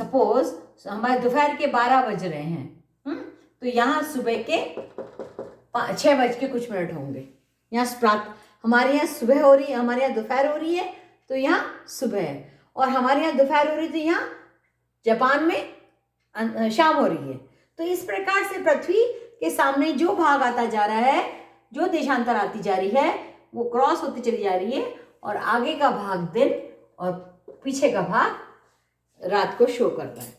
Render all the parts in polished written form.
Suppose हमारे दोपहर के 12 बज रहे हैं, तो यहाँ सुबह के 6 बज के कुछ मिनट होंगे। यहाँ हमारे यहाँ सुबह हो रही है, हमारे यहाँ दोपहर हो रही है, तो यहाँ सुबह है, और हमारे यहाँ दोपहर हो रही है तो यहाँ जापान में शाम हो रही है। तो इस प्रकार से पृथ्वी के सामने जो भाग आता जा रहा है, जो देशांतर आती जा रही है, वो क्रॉस होती चली जा रही है, और आगे का भाग दिन और पीछे का भाग रात को शो करता है।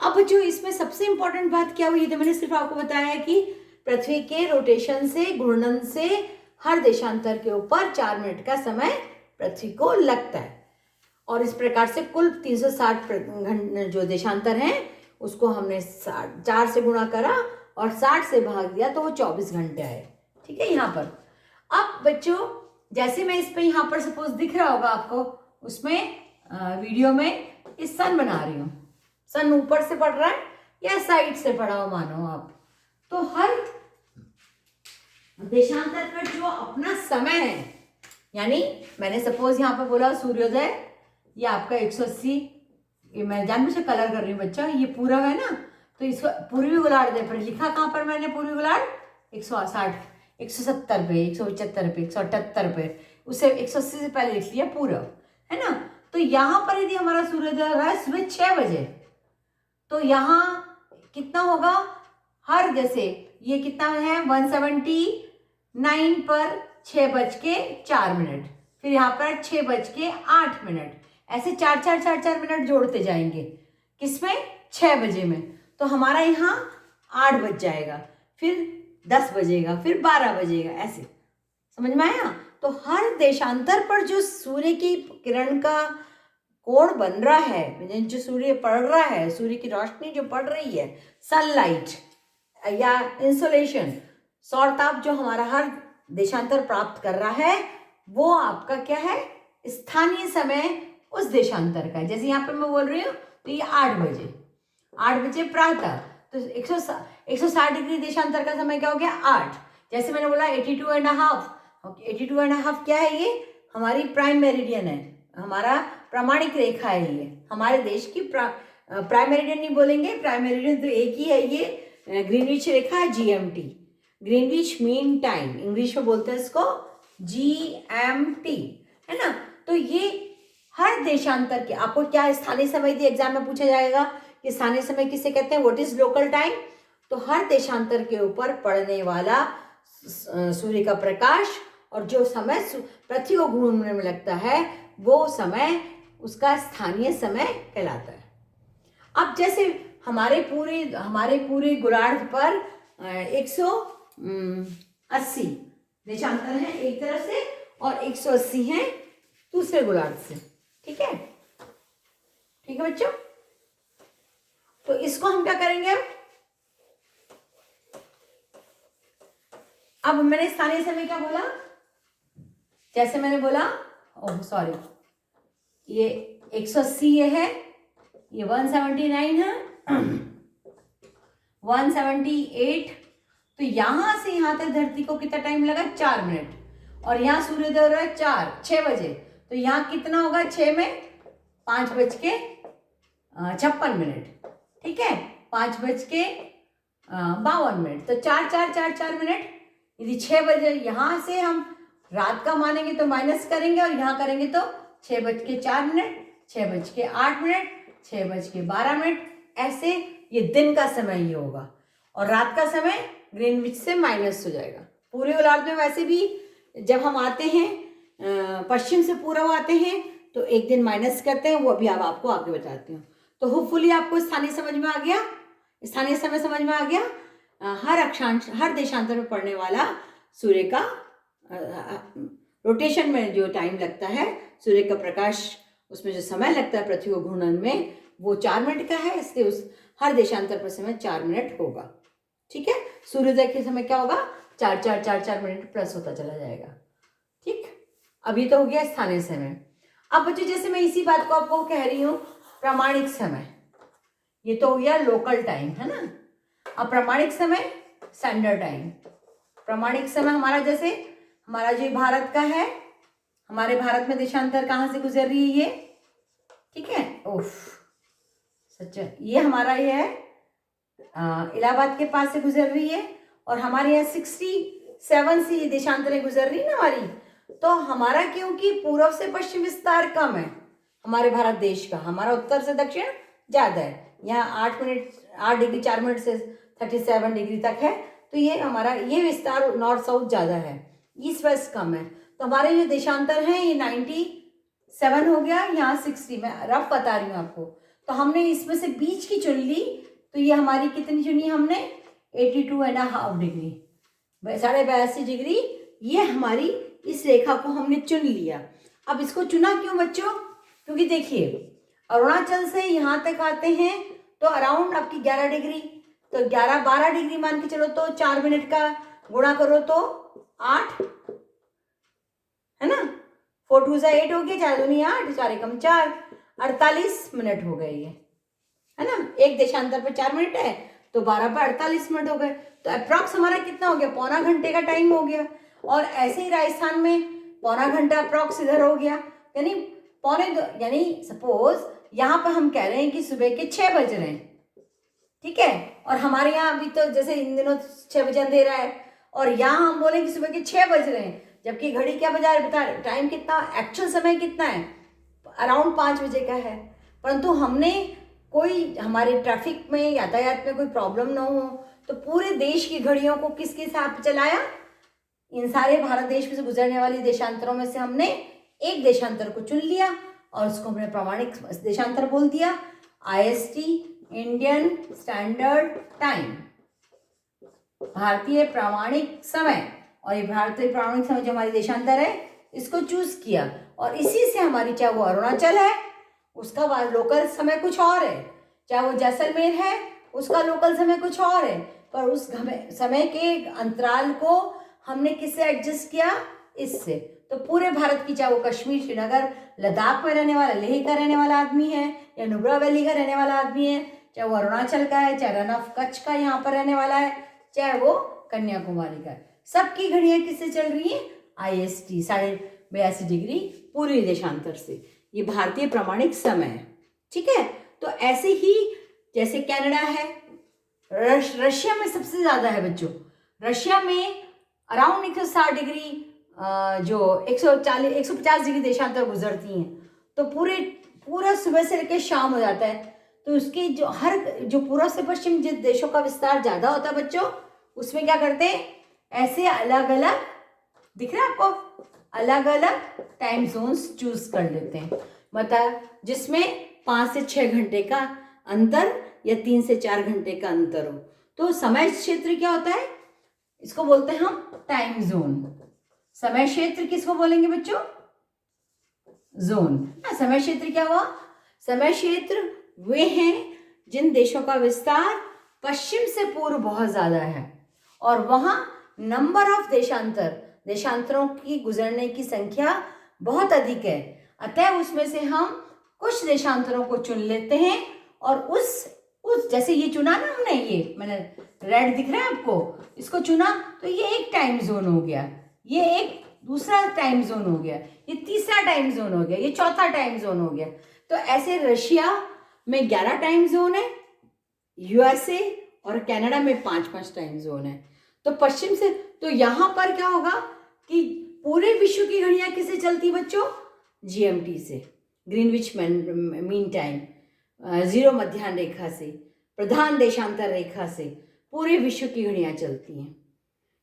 अब जो इसमें सबसे इंपॉर्टेंट बात क्या हुई, तो मैंने सिर्फ आपको बताया है कि पृथ्वी के रोटेशन से, घूर्णन से हर देशांतर के ऊपर 4 मिनट का समय पृथ्वी को लगता है, और इस प्रकार से कुल 360 घंटे जो देशांतर हैं उसको हमने 4 से गुणा करा और 60 से भाग दिया, तो वो 24 घंटे आए। ठीक है। यहाँ पर अब बच्चों, जैसे मैं इस पे यहाँ पर सपोज दिख रहा होगा आपको, उसमें वीडियो में इस सन बना रही हूँ। सन ऊपर से पड़ रहा है या साइड से पड़ा हो मानो आप, तो हर देशांतर पर जो अपना समय है, यानी मैंने सपोज यहाँ पर बोला सूर्योदय, ये आपका 180, ये मैं जानबूझ के कलर कर रही हूँ बच्चा, ये पूरा है ना, तो इसको पूर्वी गोलार्ध पर लिखा कहाँ पर मैंने पूर्वी गोलार्ध 160, 170 पे, 175 पे, 178 पे, उसे 180 से पहले लिख लिया पूरब, है ना। तो यहाँ पर यदि हमारा सूर्योदय हो रहा है सुबह 6 बजे, तो यहाँ कितना होगा, हर जैसे ये कितना है 179 पर 6:04, फिर यहाँ पर 6:08, ऐसे 4 मिनट जोड़ते जाएंगे, किसमें 6 बजे में, तो हमारा यहाँ 8 बज जाएगा, फिर 10 बजेगा, फिर 12 बजेगा, ऐसे समझ में आया। तो हर देशांतर पर जो सूर्य की किरण का कोण बन रहा है, जो सूर्य पड़ रहा है, सूर्य की रोशनी जो पड़ रही है, सनलाइट या इंसोलेशन, सौर ताप जो हमारा हर देशांतर प्राप्त कर रहा है, वो आपका क्या है, स्थानीय समय उस देशांतर का है। जैसे यहाँ पे मैं बोल रही हूँ तो ये 8 बजे प्रातः, तो 160 डिग्री देशांतर का समय क्या हो गया 8। जैसे मैंने बोला 82.5 क्या है, ये हमारी प्राइम मेरिडियन है, हमारा प्रामाणिक रेखा है, ये हमारे देश की प्राइम मेरिडियन नहीं बोलेंगे, प्राइम मेरिडियन तो एक ही है, ये ग्रीनविच रेखा है, GMT, Greenwich mean time, English में बोलते हैं इसको GMT, है ना। तो ये हर देशांतर के, आपको क्या स्थानीय समय थी एग्जाम में पूछा जाएगा कि स्थानीय समय किसे कहते हैं, व्हाट इज लोकल टाइम। तो हर देशांतर के ऊपर पड़ने वाला सूर्य का प्रकाश और जो समय पृथ्वी को घूमने में लगता है, वो समय उसका स्थानीय समय कहलाता है। अब जैसे हमारे पूरे गोलार्ध पर 180 देशांतर है एक तरफ से और 180 है दूसरे गोलार्ध से। ठीक है, ठीक है बच्चों। तो इसको हम क्या करेंगे, अब मैंने स्थानीय समय क्या बोला, जैसे मैंने बोला, ओह सॉरी, ये 180 ये है, ये 179 है, 178, तो यहां से यहां तक धरती को कितना टाइम लगा 4 मिनट, और यहाँ सूर्योदय हो रहा है 6 बजे, तो यहाँ कितना होगा 6 में 5:56। ठीक है, 5:52, तो 4 मिनट। यदि 6 बजे यहाँ से हम रात का मानेंगे तो माइनस करेंगे, और यहाँ करेंगे तो 6:04, 6:08, 6:12, ऐसे ये दिन का समय ये होगा, और रात का समय ग्रीनविच से माइनस हो जाएगा। पूरे गोलार्ध में वैसे भी जब हम आते हैं पश्चिम से पूर्व आते हैं तो एक दिन माइनस करते हैं, वो अभी आपको आगे बताती हूँ। तो होपफुली आपको स्थानीय समझ में आ गया, स्थानीय समय समझ में आ गया। हर अक्षांश, हर देशांतर में पड़ने वाला सूर्य का रोटेशन में जो टाइम लगता है, सूर्य का प्रकाश, उसमें जो समय लगता है पृथ्वी को घूर्णन में, वो 4 मिनट का है, इसलिए उस हर देशांतर पर समय 4 मिनट होगा। ठीक है, सूर्योदय के समय क्या होगा 4 मिनट प्लस होता चला जाएगा। ठीक, अभी तो हो गया स्थानीय समय। अब बच्चों जैसे मैं इसी बात को आपको कह रही हूँ, प्रामाणिक समय, ये तो हो गया लोकल टाइम, है ना। अब प्रामाणिक समय, स्टैंडर्ड टाइम। प्रामाणिक समय हमारा, जैसे हमारा जो भारत का है, हमारे भारत में देशांतर कहाँ से गुजर रही है ये, ठीक है, ओफ सच ये हमारा ये है इलाहाबाद के पास से गुजर रही है, और हमारे यहाँ 67 से ये देशांतरें गुजर रही है ना हमारी। तो हमारा क्योंकि पूर्व से पश्चिम विस्तार कम है हमारे भारत देश का, हमारा उत्तर से दक्षिण ज़्यादा है। यहाँ 8 डिग्री 4 मिनट से 37 डिग्री तक है, तो ये हमारा ये विस्तार नॉर्थ साउथ ज़्यादा है, ईस्ट वेस्ट कम है। तो हमारे जो देशांतर हैं ये 97 हो गया, यहाँ 60, मैं रफ बता रही हूँ आपको। तो हमने इसमें से बीच की चुन ली, तो ये हमारी कितनी चुनी हमने 82.5 डिग्री, 82.5 डिग्री, ये हमारी इस रेखा को हमने चुन लिया। अब इसको चुना क्यों बच्चों? क्योंकि देखिए अरुणाचल से यहाँ तक आते हैं तो अराउंड आपकी 11 डिग्री, तो 11-12 डिग्री मान के चलो, तो 4 मिनट का गुणा करो तो 8 है ना, 4 2 8 हो गया, 4 दूनी 8, 4 एकम 4, 48 मिनट हो गए ये, है ना। एक देशांतर पे 4 मिनट है तो 12 पे 48 मिनट हो गए, तो अप्रॉक्स हमारा कितना हो गया, पौना घंटे का टाइम हो गया। और ऐसे ही राजस्थान में पौना घंटा अप्रॉक्स इधर हो गया, यानी यानी सपोज यहाँ पर हम कह रहे हैं कि सुबह के 6 बज रहे हैं, ठीक है, और हमारे यहाँ अभी तो जैसे इन दिनों 6 बजे अंधेरा है, और यहाँ हम बोले कि सुबह के 6 बज रहे हैं, जबकि घड़ी क्या बजा रही बता टाइम कितना, एक्चुअल समय कितना है, अराउंड 5 बजे का है। परंतु हमने कोई हमारे ट्रैफिक में यातायात में कोई प्रॉब्लम ना हो, तो पूरे देश की घड़ियों को किसके हिसाब से चलाया, इन सारे भारत देश में से गुजरने वाली देशांतरों में से हमने एक देशांतर को चुन लिया और उसको हमने प्रामाणिक देशांतर बोल दिया, IST, इंडियन स्टैंडर्ड टाइम, भारतीय प्रामाणिक समय। और ये भारतीय प्रामाणिक समय जो हमारी देशांतर है इसको चूज किया, और इसी से हमारी, चाहे वो अरुणाचल है उसका लोकल समय कुछ और है, चाहे वो जैसलमेर है उसका लोकल समय कुछ और है, पर उस समय के अंतराल को हमने किससे एडजस्ट किया, इससे। तो पूरे भारत की, चाहे वो कश्मीर, श्रीनगर, लद्दाख में रहने वाला, लेह का रहने वाला आदमी है, या नुब्रा वैली का रहने वाला आदमी है, चाहे वो अरुणाचल का है, चाहे रन ऑफ कच्छ का यहाँ पर रहने वाला है, चाहे वो कन्याकुमारी का है, सबकी घड़ियाँ किससे चल रही हैं, IST 82.5 डिग्री पूरे देशांतर से। ये भारतीय प्रामाणिक समय है, ठीक है। तो ऐसे ही जैसे कनाडा है, रशिया में सबसे ज़्यादा है बच्चों, रशिया में अराउंड 160 डिग्री जो 150 डिग्री देशांतर गुजरती हैं, तो पूरा सुबह से लेकर शाम हो जाता है। तो उसके जो पूर्व से पश्चिम जिस देशों का विस्तार ज़्यादा होता है बच्चों, उसमें क्या करते हैं, ऐसे अलग अलग, दिख रहा है आपको, अलग अलग टाइम जोन्स चूज कर लेते हैं, मतलब जिसमें 5 से 6 घंटे का अंतर या 3 से 4 घंटे का अंतर हो। तो समय क्षेत्र क्या होता है, इसको बोलते हैं हम टाइम जोन। समय क्षेत्र किसको बोलेंगे बच्चों, जोन। समय क्षेत्र क्या हुआ, समय क्षेत्र वे हैं जिन देशों का विस्तार पश्चिम से पूर्व बहुत ज्यादा है और वहां नंबर ऑफ देशांतरों की गुजरने की संख्या बहुत अधिक है। अतः उसमें से हम कुछ देशांतरों को चुन लेते हैं और उस जैसे ये चुना ना हमने, ये मैंने रेड दिख रहा है आपको, इसको चुना तो ये एक टाइम जोन हो गया, ये एक दूसरा टाइम जोन हो गया, ये तीसरा टाइम जोन हो गया, ये चौथा टाइम जोन हो गया। तो ऐसे रशिया में 11 टाइम जोन है, यूएसए और कनाडा में 5-5 टाइम जोन है। तो पश्चिम से, तो यहाँ पर क्या होगा कि पूरे विश्व की घड़ियाँ किससे चलती बच्चों, जीएमटी से, ग्रीनविच मीन टाइम, जीरो मध्याह्न रेखा से, प्रधान देशांतर रेखा से पूरे विश्व की घड़ियाँ चलती हैं।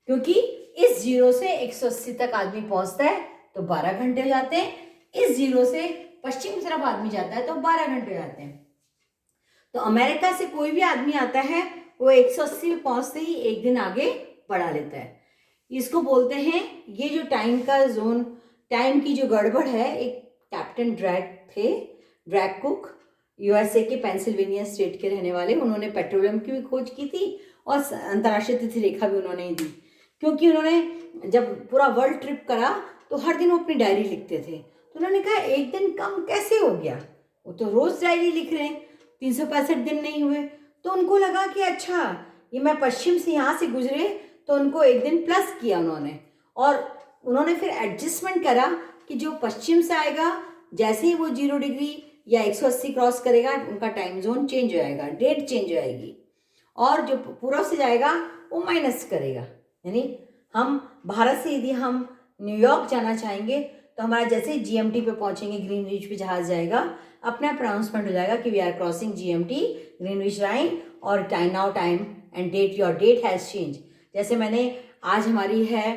क्योंकि इस जीरो से 180 तक आदमी पहुंचता है तो 12 घंटे हो जाते हैं, इस जीरो से पश्चिम की तरफ आदमी जाता है तो 12 घंटे हो जाते हैं। तो अमेरिका से कोई भी आदमी आता है वो 180 में पहुंचते ही एक दिन आगे बढ़ा लेता है। इसको बोलते हैं, ये जो टाइम का जोन, टाइम की जो गड़बड़ है, एक कैप्टन ड्रैग कुक, यूएसए के पेंसिल्वेनिया स्टेट के रहने वाले, उन्होंने पेट्रोलियम की भी खोज की थी और अंतर्राष्ट्रीय तिथि रेखा भी उन्होंने ही दी। क्योंकि उन्होंने जब पूरा वर्ल्ड ट्रिप करा तो हर दिन वो अपनी डायरी लिखते थे, तो उन्होंने कहा एक दिन कम कैसे हो गया, वो तो रोज डायरी लिख रहे हैं, 365 दिन नहीं हुए। तो उनको लगा कि अच्छा ये मैं पश्चिम से यहाँ से गुजरे, तो उनको एक दिन प्लस किया उन्होंने, और उन्होंने फिर एडजस्टमेंट करा कि जो पश्चिम से आएगा, जैसे ही वो 0 डिग्री या 180 क्रॉस करेगा उनका टाइम जोन चेंज हो जाएगा, डेट चेंज हो जाएगी। और जो पूर्व से जाएगा वो माइनस करेगा। यानी हम भारत से यदि हम न्यूयॉर्क जाना चाहेंगे तो हमारा जैसे ही जीएमटी पे पहुंचेंगे, ग्रीनविच पे जहाज जाएगा, अपने आप अनाउंसमेंट हो जाएगा कि we are crossing GMT Greenwich line और time now time and date, your date has change. जैसे मैंने आज हमारी है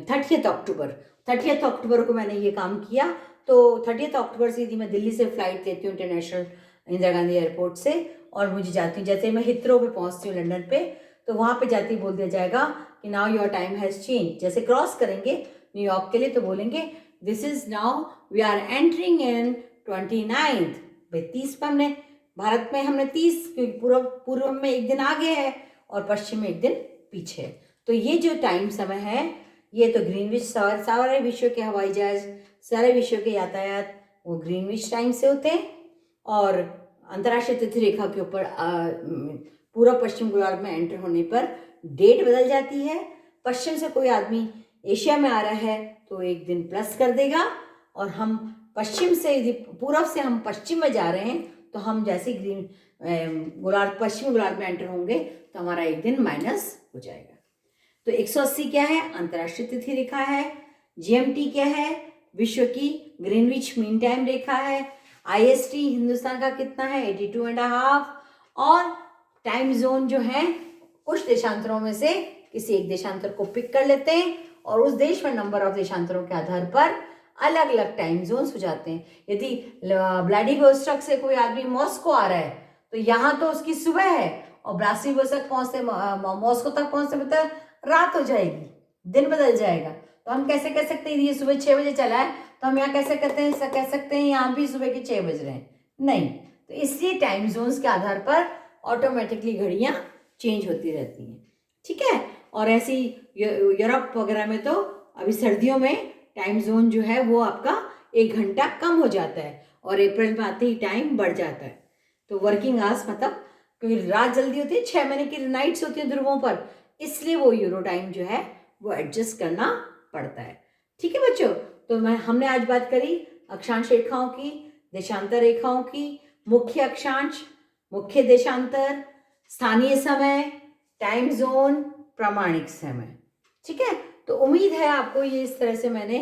30 अक्टूबर, 30 अक्टूबर को मैंने ये काम किया। तो 30 अक्टूबर से यदि मैं दिल्ली से फ्लाइट लेती हूँ इंटरनेशनल इंदिरा गांधी एयरपोर्ट से, और मुझे जाती हूँ, जैसे मैं हिथरो पे पहुँचती हूँ लंदन पे, तो वहाँ पे जाती ही बोल दिया जाएगा कि now your time has change. जैसे क्रॉस करेंगे न्यूयॉर्क के लिए तो बोलेंगे this is now we are entering in 29th। भाई 30 पे हमने, भारत में हमने 30, क्योंकि पूर्व में एक दिन आगे है और पश्चिम में एक दिन पीछे है। तो ये जो टाइम समय है, ये तो ग्रीनविच, सारे विश्व के हवाई जहाज, सारे विश्व के यातायात वो ग्रीनविच टाइम से होते हैं। और अंतर्राष्ट्रीय तिथि रेखा के ऊपर पूर्व पश्चिम गोलार्ध में एंटर होने पर डेट बदल जाती है। पश्चिम से कोई आदमी एशिया में आ रहा है तो एक दिन प्लस कर देगा, और हम पश्चिम से यदि पूर्व से हम पश्चिम में जा रहे हैं तो हम जैसे ग्रीन गोलार्ध, पश्चिमी गोलार्ध में एंटर होंगे तो हमारा एक दिन माइनस हो जाएगा। तो 180 क्या है? अंतर्राष्ट्रीय तिथि रेखा है। जीएमटी क्या है? विश्व की ग्रीनविच मीन टाइम रेखा है। आईएसटी हिंदुस्तान का कितना है? 82.5। और टाइम जोन जो है कुछ देशांतरों में से किसी एक देशांतर को पिक कर लेते हैं और उस देश में नंबर ऑफ देशांतरों के आधार पर अलग अलग टाइम जोन्स हो जाते हैं। यदि व्लादिवोस्टॉक से कोई आदमी मॉस्को आ रहा है तो यहाँ तो उसकी सुबह है, और व्लादिवोस्टॉक पहुँचते मॉस्को तक पहुँचते मतलब रात हो जाएगी, दिन बदल जाएगा। तो हम कैसे कह सकते हैं ये सुबह 6 बजे चला है तो हम यहाँ कैसे कह सकते हैं यहाँ भी सुबह के 6 बज रहे हैं? नहीं। तो इसलिए टाइम जोन्स के आधार पर ऑटोमेटिकली घड़ियाँ चेंज होती रहती हैं, ठीक है। और ऐसी यूरोप वगैरह में तो अभी सर्दियों में टाइम जोन जो है वो आपका 1 घंटा कम हो जाता है, और अप्रैल में आते ही टाइम बढ़ जाता है। तो वर्किंग आवर्स मतलब, क्योंकि रात जल्दी होती है, 6 महीने की नाइट्स होती है ध्रुवों पर, इसलिए वो यूरो टाइम जो है वो एडजस्ट करना पड़ता है, ठीक है बच्चों। तो हमने आज बात करी अक्षांश रेखाओं की, देशांतर रेखाओं की, मुख्य अक्षांश, मुख्य देशांतर, स्थानीय समय, टाइम जोन, प्रामाणिक समय, ठीक है। तो उम्मीद है आपको ये इस तरह से मैंने